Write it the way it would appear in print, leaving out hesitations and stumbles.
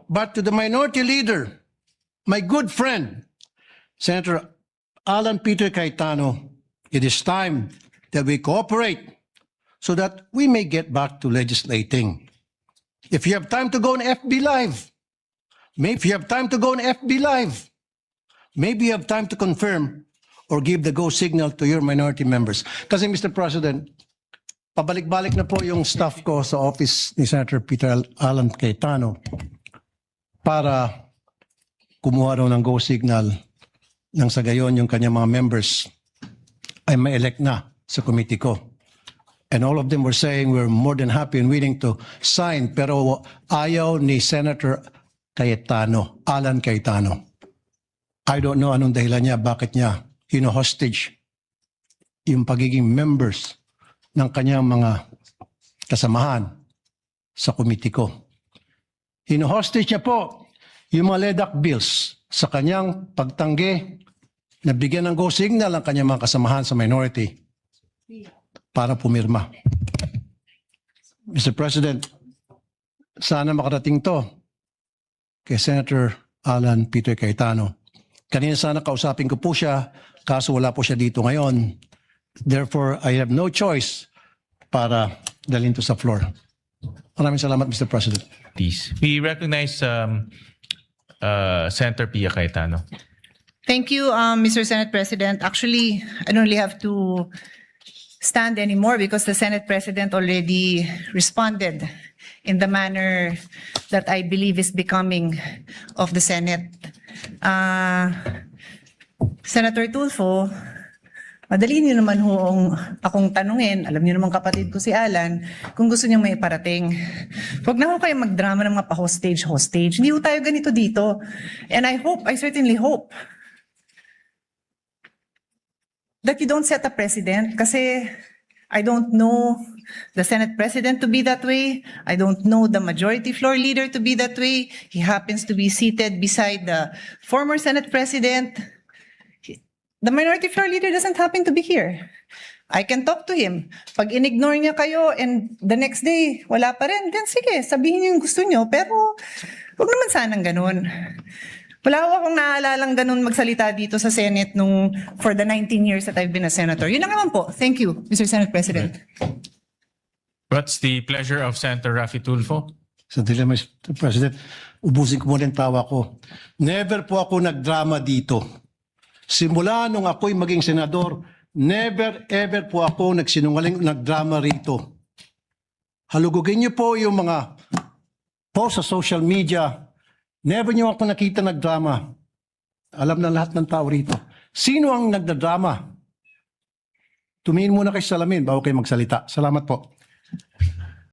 But to the minority leader, my good friend, Senator Alan Peter Cayetano, it is time that we cooperate so that we may get back to legislating. If you have time to go on FB Live, maybe you have time to go on FB Live, maybe you have time to confirm or give the go signal to your minority members. Kasi Mr. President, pabalik-balik na po yung staff ko sa office ni Senator Peter Alan Cayetano para kumuha raw ng go signal nang sa gayon yung kanyang mga members ay ma-elect na sa committee ko. And all of them were saying we're more than happy and willing to sign, pero ayaw ni Senator Cayetano, Alan Cayetano. I don't know anong dahilan niya, bakit niya hino-hostage yung pagiging members ng kanyang mga kasamahan sa committee ko. Hino-hostage niya po yung mga LEDAC bills sa kanyang pagtanggi na bigyan ng go signal ang kanyang mga kasamahan sa minority para pumirma. Mr. President, sana makarating to kay Senator Alan Peter Cayetano. Kanina sana kausapin ko po siya, kaso wala po siya dito ngayon. Therefore, I have no choice para dalhin to sa floor. Maraming salamat, Mr. President. Please. We recognize Senator Pia Cayetano. Thank you, Mr. Senate President. Actually, I don't really have to stand anymore because the Senate President already responded in the manner that I believe is becoming of the Senate. Senator Tulfo, madali niyo naman akong tanungin, alam niyo naman kapatid ko si Alan, kung gusto niyang may parating. Huwag na ho kayo magdrama ng mga pa-hostage. Hindi ho tayo ganito dito. And I certainly hope, that you don't set a precedent kasi I don't know the Senate President to be that way. I don't know the Majority Floor Leader to be that way. He happens to be seated beside the former Senate President. The Minority Floor Leader doesn't happen to be here. I can talk to him. Pag in-ignore niya kayo and the next day wala pa rin, then sige, sabihin niyo yung gusto niyo. Pero huwag naman sanang ganun. Wala ko akong naalalang ganun magsalita dito sa Senate for the 19 years that I've been a senator. Yun lang naman po. Thank you, Mr. Senate President. What's the pleasure of Senator Raffy Tulfo? Sandali, Mr. President, ubusin ko muna yung tawa ko. Never po ako nagdrama dito. Simula nung ako'y maging senador, never ever po ako nagdrama rito. Halugugin niyo po yung mga post sa social media. Never niyo ako nakita nagdrama. Alam na lahat ng tao rito. Sino ang nagdadrama? Tumingin muna kayo sa salamin bago kayo magsalita. Salamat po.